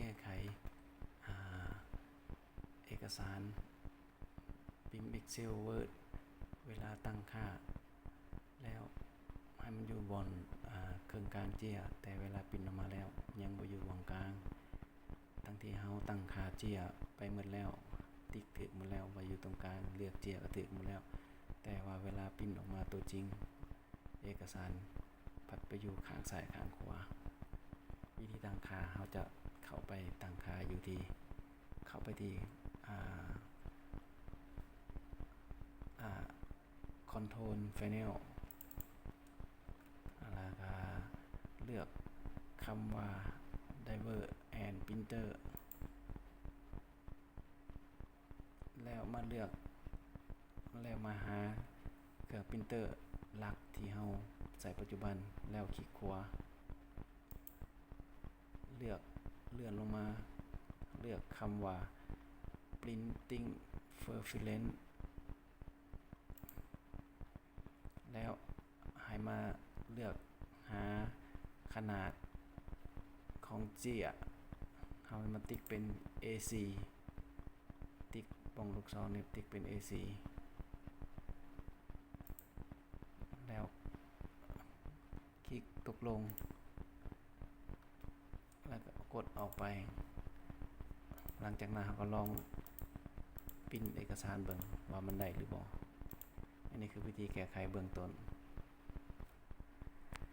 แก้ไขเอกสารพิมพ์ Excel Word เวลาตั้งค่าแล้วให้มันอยู่บนเครื่องกลางเจียแต่เวลาพิมพ์ออกมาแล้วยังบ่อยู่วงกลางทั้งที่เฮาตั้งค่าเจียไปหมดแล้วติ๊กถึกหมดแล้วว่าอยู่ตรงกลางเลือกเจียก็ถึกหมดแล้วแต่ว่าเวลาพิมพ์ออกมาตัวจริงเอกสารผัดไปอยู่ข้างซ้ายข้างขวาวิธีตั้งค่าเฮาจะเข้าไปตั้งค่าอยู่ที่เข้าไปที่Control Panel แล้วก็เลือกคำว่า Driver and Printer แล้วมาเลือกแล้วมาหาเครื่อง Printer หลักที่เฮาใส่ปัจจุบันแล้วคลิกขวาเลือกเลื่อนลงมาเลือกคำว่า Printing Preference แล้วให้มาเลือกหาขนาดของเจียเอามาติ๊กเป็น AC ติ๊กป่องลูกศรเนี่ยติ๊กเป็น AC แล้วคลิกตกลงแล้วก็กดออกไปหลังจากนั้นเราก็ลองพิมพ์เอกสารเบิ่งว่ามันได้หรือบ่อันนี้คือวิธีแก้ไขเบื้องต้น